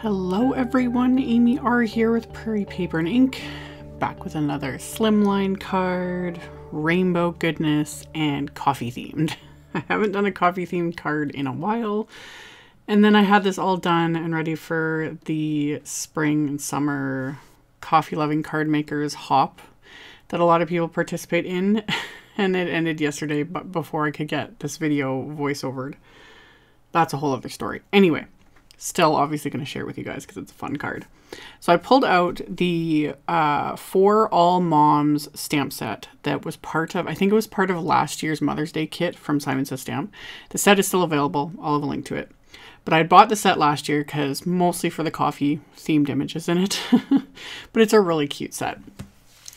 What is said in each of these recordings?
Hello everyone, AmyR here with Prairie Paper and Ink, back with another Slimline card, rainbow goodness, and coffee themed. I haven't done a coffee themed card in a while, and then I had this all done and ready for the spring and summer coffee loving card makers hop that a lot of people participate in, and it ended yesterday, but before I could get this video voiceovered. That's a whole other story. Anyway. Still obviously going to share it with you guys because it's a fun card. So I pulled out the For All Moms stamp set that was part of, I think it was part of last year's Mother's Day kit from Simon Says Stamp. The set is still available. I'll have a link to it. But I bought the set last year because mostly for the coffee themed images in it. But it's a really cute set.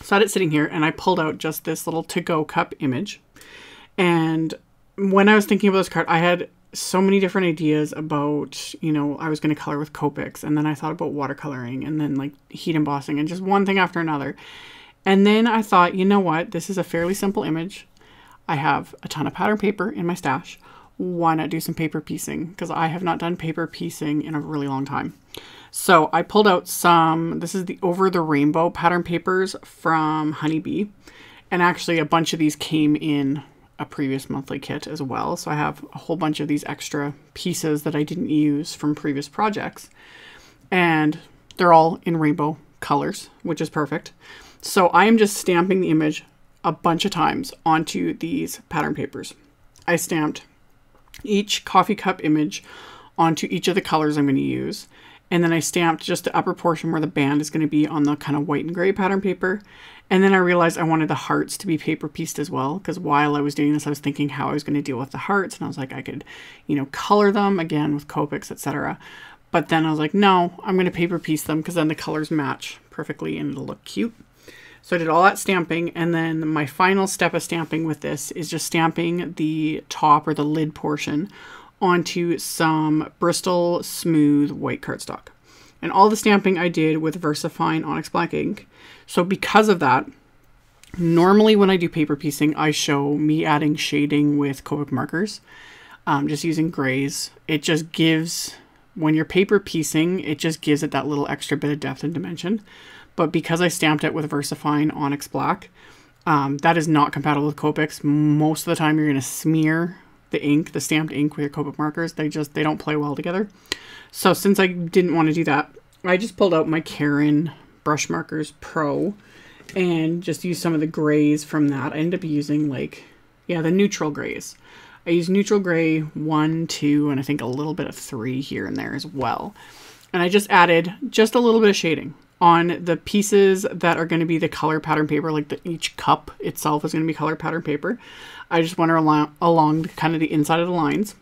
So I had it sitting here and I pulled out just this little to-go cup image. And when I was thinking about this card, I had so many different ideas about, you know, I was going to color with Copics, and then I thought about watercoloring, and then like heat embossing, and just one thing after another. And then I thought, you know what, this is a fairly simple image. I have a ton of pattern paper in my stash. Why not do some paper piecing? Because I have not done paper piecing in a really long time. So I pulled out some, this is the Over the Rainbow pattern papers from Honeybee. And actually a bunch of these came in a previous monthly kit as well. So I have a whole bunch of these extra pieces that I didn't use from previous projects. And they're all in rainbow colors, which is perfect. So I am just stamping the image a bunch of times onto these pattern papers. I stamped each coffee cup image onto each of the colors I'm going to use. And then I stamped just the upper portion where the band is going to be on the kind of white and gray pattern paper. And then I realized I wanted the hearts to be paper pieced as well, because while I was doing this, I was thinking how I was going to deal with the hearts. And I was like, I could, you know, color them again with Copics, etc. But then I was like, no, I'm going to paper piece them because then the colors match perfectly and it'll look cute. So I did all that stamping. And then my final step of stamping with this is just stamping the top or the lid portion onto some Bristol Smooth white cardstock. And all the stamping I did with VersaFine Onyx Black ink. So because of that, normally when I do paper piecing, I show me adding shading with copic markers, just using grays. It just gives, when you're paper piecing, it just gives it that little extra bit of depth and dimension. But because I stamped it with VersaFine Onyx Black, that is not compatible with Copics. Most of the time you're going to smear the ink, the stamped ink with your copic markers. They don't play well together. So since I didn't want to do that, I just pulled out my Karin Brush Markers Pro and just used some of the grays from that. I ended up using like, yeah, the neutral grays. I used neutral gray 1, 2, and I think a little bit of 3 here and there as well. And I just added just a little bit of shading on the pieces that are going to be the color pattern paper, like each cup itself is going to be color pattern paper. I just went along kind of the inside of the lines.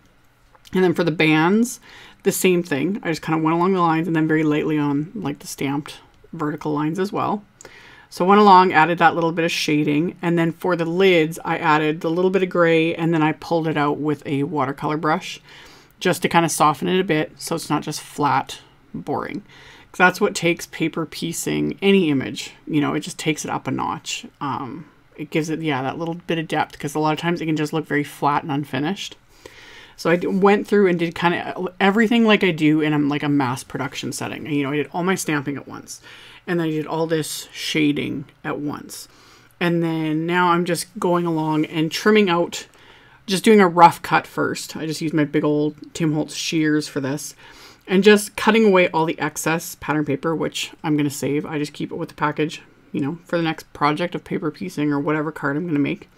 And then for the bands, the same thing. I just kind of went along the lines and then very lightly on like the stamped vertical lines as well. So I went along, added that little bit of shading. And then for the lids, I added a little bit of gray and then I pulled it out with a watercolor brush just to kind of soften it a bit so it's not just flat, boring. Because that's what takes paper piecing any image. You know, it just takes it up a notch. It gives it, yeah, that little bit of depth because a lot of times it can just look very flat and unfinished. So I went through and did kind of everything like I do in like a mass production setting. And, you know, I did all my stamping at once. And then I did all this shading at once. And then now I'm just going along and trimming out, just doing a rough cut first. I just used my big old Tim Holtz shears for this. And just cutting away all the excess pattern paper, which I'm going to save. I just keep it with the package, you know, for the next project of paper piecing or whatever card I'm going to make.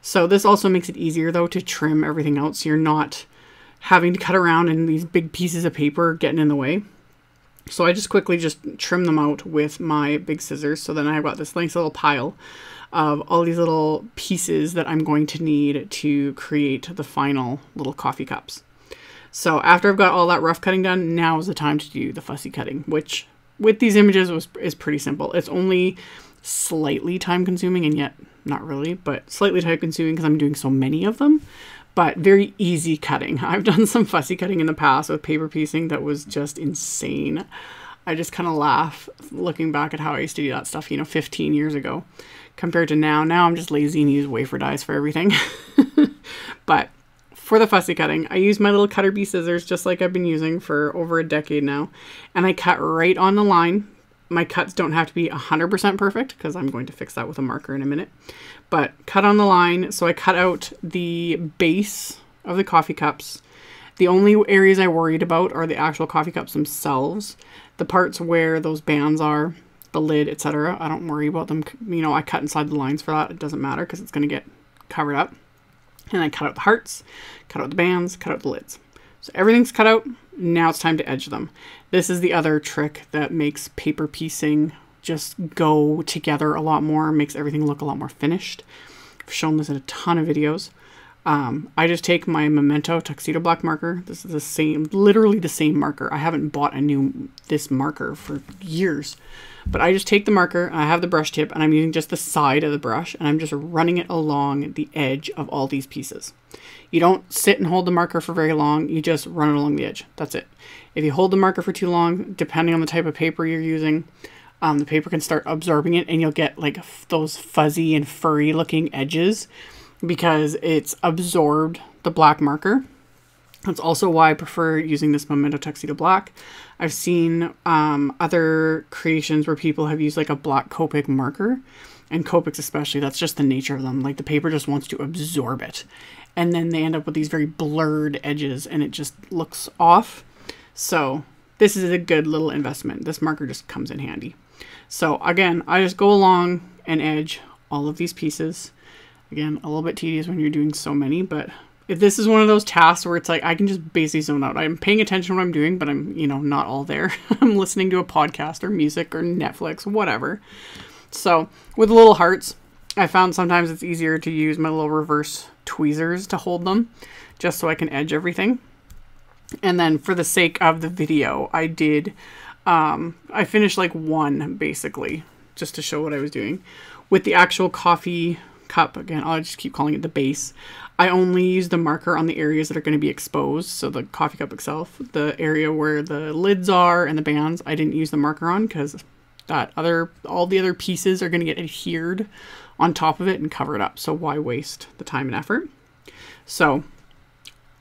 So this also makes it easier though to trim everything out so you're not having to cut around and these big pieces of paper getting in the way. So I just quickly just trim them out with my big scissors. So then I've got this nice little pile of all these little pieces that I'm going to need to create the final little coffee cups. So after I've got all that rough cutting done, now is the time to do the fussy cutting, which with these images is pretty simple. It's only slightly time consuming and yet not really, but slightly time consuming because I'm doing so many of them, but very easy cutting. I've done some fussy cutting in the past with paper piecing that was just insane. I just kind of laugh looking back at how I used to do that stuff, you know, 15 years ago compared to now. Now I'm just lazy and use wafer dies for everything. But for the fussy cutting, I use my little cutter bee scissors just like I've been using for over a decade now. And I cut right on the line. My cuts don't have to be 100% perfect because I'm going to fix that with a marker in a minute. But cut on the line. So I cut out the base of the coffee cups. The only areas I worried about are the actual coffee cups themselves. The parts where those bands are, the lid, etc. I don't worry about them. You know, I cut inside the lines for that. It doesn't matter because it's going to get covered up. And I cut out the hearts, cut out the bands, cut out the lids. So everything's cut out. Now it's time to edge them. This is the other trick that makes paper piecing just go together a lot more, makes everything look a lot more finished. I've shown this in a ton of videos. I just take my Memento Tuxedo black marker. This is the same, literally the same marker. I haven't bought this marker for years. But I just take the marker, and I have the brush tip, and I'm using just the side of the brush, and I'm just running it along the edge of all these pieces. You don't sit and hold the marker for very long, you just run it along the edge. That's it. If you hold the marker for too long, depending on the type of paper you're using, the paper can start absorbing it, and you'll get like those fuzzy and furry looking edges because it's absorbed the black marker. That's also why I prefer using this Memento Tuxedo Black. I've seen other creations where people have used like a black copic marker, and copics especially, that's just the nature of them. Like the paper just wants to absorb it. And then they end up with these very blurred edges and it just looks off. So this is a good little investment. This marker just comes in handy. So again, I just go along and edge all of these pieces. Again, a little bit tedious when you're doing so many, but if this is one of those tasks where it's like, I can just basically zone out. I'm paying attention to what I'm doing, but I'm, you know, not all there. I'm listening to a podcast or music or Netflix, whatever. So with the little hearts, I found sometimes it's easier to use my little reverse tweezers to hold them just so I can edge everything. And then for the sake of the video, I did, I finished like one basically just to show what I was doing. With the actual coffee cup, again, I'll just keep calling it the base. I only use the marker on the areas that are going to be exposed. So the coffee cup itself, the area where the lids are and the bands, I didn't use the marker on because all the other pieces are going to get adhered on top of it and cover it up. So why waste the time and effort? So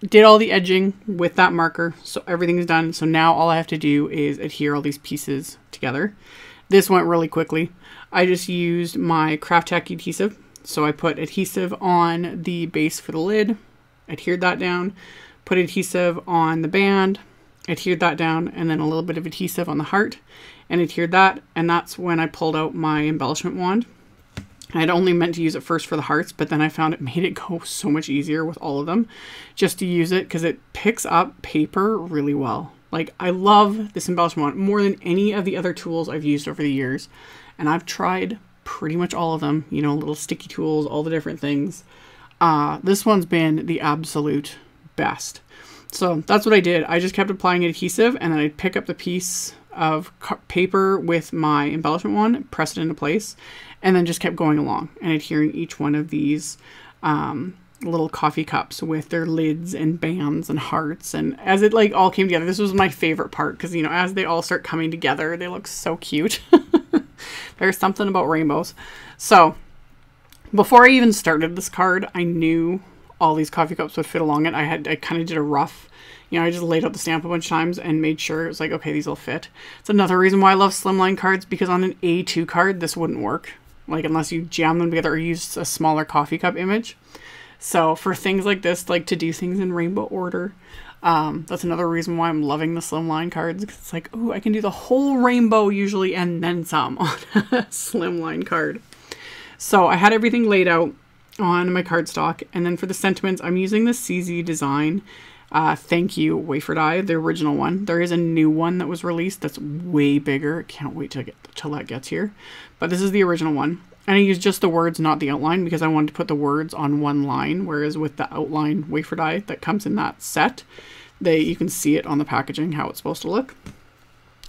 did all the edging with that marker. So everything's done. So now all I have to do is adhere all these pieces together. This went really quickly. I just used my Craft Tacky adhesive. So I put adhesive on the base for the lid, adhered that down, put adhesive on the band, adhered that down, and then a little bit of adhesive on the heart and adhered that. And that's when I pulled out my embellishment wand. I had only meant to use it first for the hearts, but then I found it made it go so much easier with all of them just to use it because it picks up paper really well. Like I love this embellishment wand more than any of the other tools I've used over the years. And I've tried pretty much all of them, you know, little sticky tools, all the different things. This one's been the absolute best. So that's what I did. I just kept applying adhesive and then I'd pick up the piece of paper with my embellishment wand, press it into place, and then just kept going along and adhering each one of these little coffee cups with their lids and bands and hearts. And as it like all came together, this was my favorite part because, you know, as they all start coming together, they look so cute. There's something about rainbows. So before I even started this card, I knew all these coffee cups would fit along it. I kind of did a rough, you know, I just laid out the stamp a bunch of times and made sure it was like, okay, these will fit. It's another reason why I love slimline cards, because on an A2 card, this wouldn't work. Like unless you jam them together or use a smaller coffee cup image. So for things like this, like to do things in rainbow order, that's another reason why I'm loving the slimline cards. It's like, ooh, I can do the whole rainbow usually and then some on a slimline card. So I had everything laid out on my cardstock. And then for the sentiments, I'm using the CZ Design Thank You Wafer die, the original one. There is a new one that was released that's way bigger. Can't wait till that gets here. But this is the original one. And I used just the words, not the outline, because I wanted to put the words on one line, whereas with the outline wafer die that comes in that set, you can see it on the packaging, how it's supposed to look.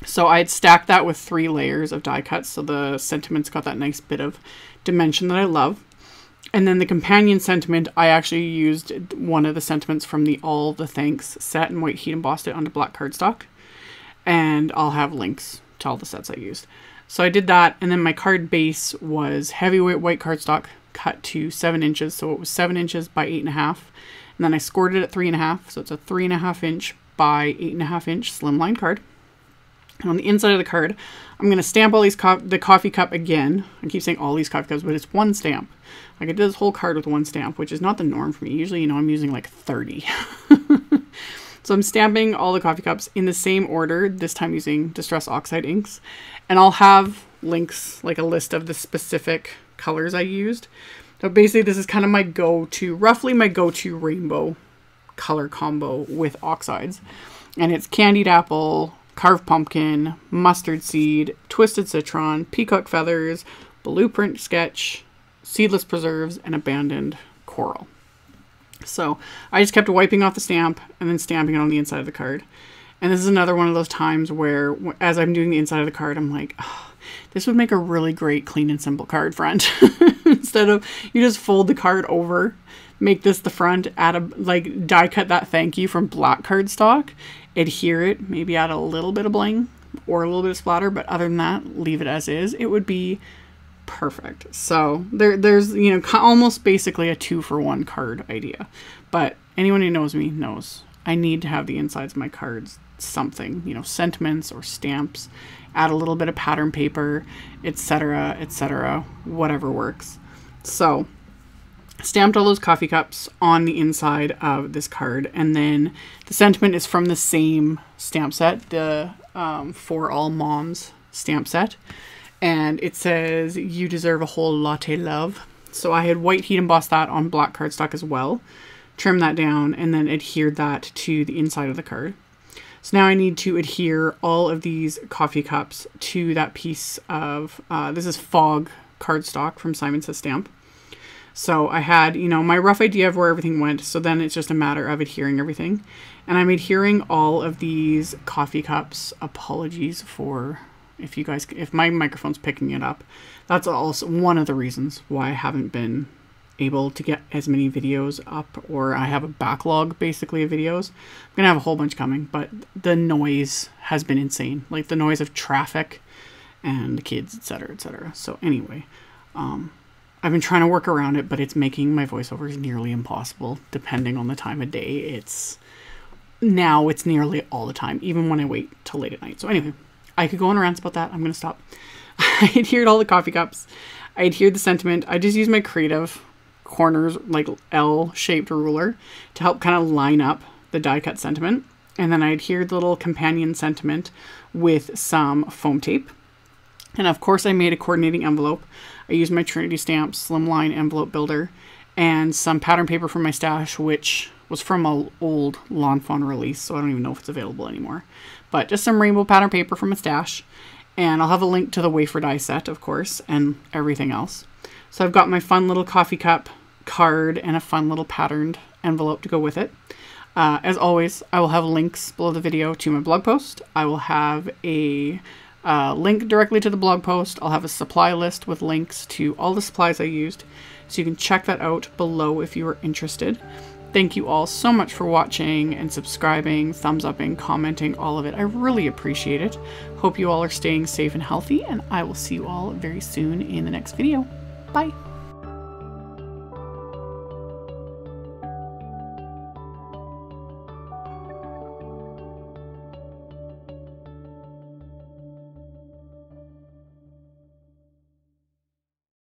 So I had stacked that with 3 layers of die cuts, so the sentiment's got that nice bit of dimension that I love. And then the companion sentiment, I actually used one of the sentiments from the All the Thanks set and white heat embossed it onto black cardstock. And I'll have links to all the sets I used. So I did that, and then my card base was heavyweight white cardstock cut to 7 inches. So it was 7 inches by 8.5. And then I scored it at 3.5. So it's a 3.5 inch by 8.5 inch slimline card. And on the inside of the card, I'm going to stamp all these the coffee cup again. I keep saying all these coffee cups, but it's one stamp. Like I did this whole card with one stamp, which is not the norm for me. Usually, you know, I'm using like 30. So I'm stamping all the coffee cups in the same order, this time using Distress Oxide inks. And I'll have links, like a list of the specific colors I used. So basically this is kind of my go-to, roughly my go-to rainbow color combo with oxides. And it's Candied Apple, Carved Pumpkin, Mustard Seed, Twisted Citron, Peacock Feathers, Blueprint Sketch, Seedless Preserves, and Abandoned Coral. So I just kept wiping off the stamp and then stamping it on the inside of the card. And this is another one of those times where as I'm doing the inside of the card, I'm like, oh, this would make a really great clean and simple card front. Instead of, you just fold the card over, make this the front, add a, like die cut that thank you from black cardstock, adhere it, maybe add a little bit of bling or a little bit of splatter, but other than that, leave it as is. It would be perfect. So there's, you know, almost basically a 2-for-1 card idea. But anyone who knows me knows I need to have the insides of my cards something, you know, sentiments or stamps, add a little bit of pattern paper, etc., whatever works. So stamped all those coffee cups on the inside of this card, and then the sentiment is from the same stamp set, the For All Moms stamp set. And it says, "You deserve a whole latte, love." So I had white heat embossed that on black cardstock as well, trimmed that down, and then adhered that to the inside of the card. So now I need to adhere all of these coffee cups to that piece of, this is Fog cardstock from Simon Says Stamp. So I had, you know, my rough idea of where everything went. So then it's just a matter of adhering everything. And I'm adhering all of these coffee cups. Apologies for if my microphone's picking it up. That's also one of the reasons why I haven't been able to get as many videos up, or I have a backlog basically of videos. I'm gonna have a whole bunch coming, but the noise has been insane. Like the noise of traffic and the kids, etc. So anyway, I've been trying to work around it, but it's making my voiceovers nearly impossible depending on the time of day. It's nearly all the time, even when I wait till late at night. So anyway, I could go on rants about that. I'm going to stop. I adhered all the coffee cups. I adhered the sentiment. I just used my creative corners, like L-shaped ruler, to help kind of line up the die cut sentiment. And then I adhered the little companion sentiment with some foam tape. And of course I made a coordinating envelope. I used my Trinity Stamps Slimline envelope builder and some pattern paper from my stash, which was from an old Lawn Fawn release, so I don't even know if it's available anymore. But just some rainbow pattern paper from a stash. And I'll have a link to the wafer die set, of course, and everything else. So I've got my fun little coffee cup card and a fun little patterned envelope to go with it. As always, I will have links below the video to my blog post. I will have a link directly to the blog post. I'll have a supply list with links to all the supplies I used, so you can check that out below if you are interested. Thank you all so much for watching and subscribing, thumbs upping, commenting, all of it. I really appreciate it. Hope you all are staying safe and healthy, and I will see you all very soon in the next video. Bye!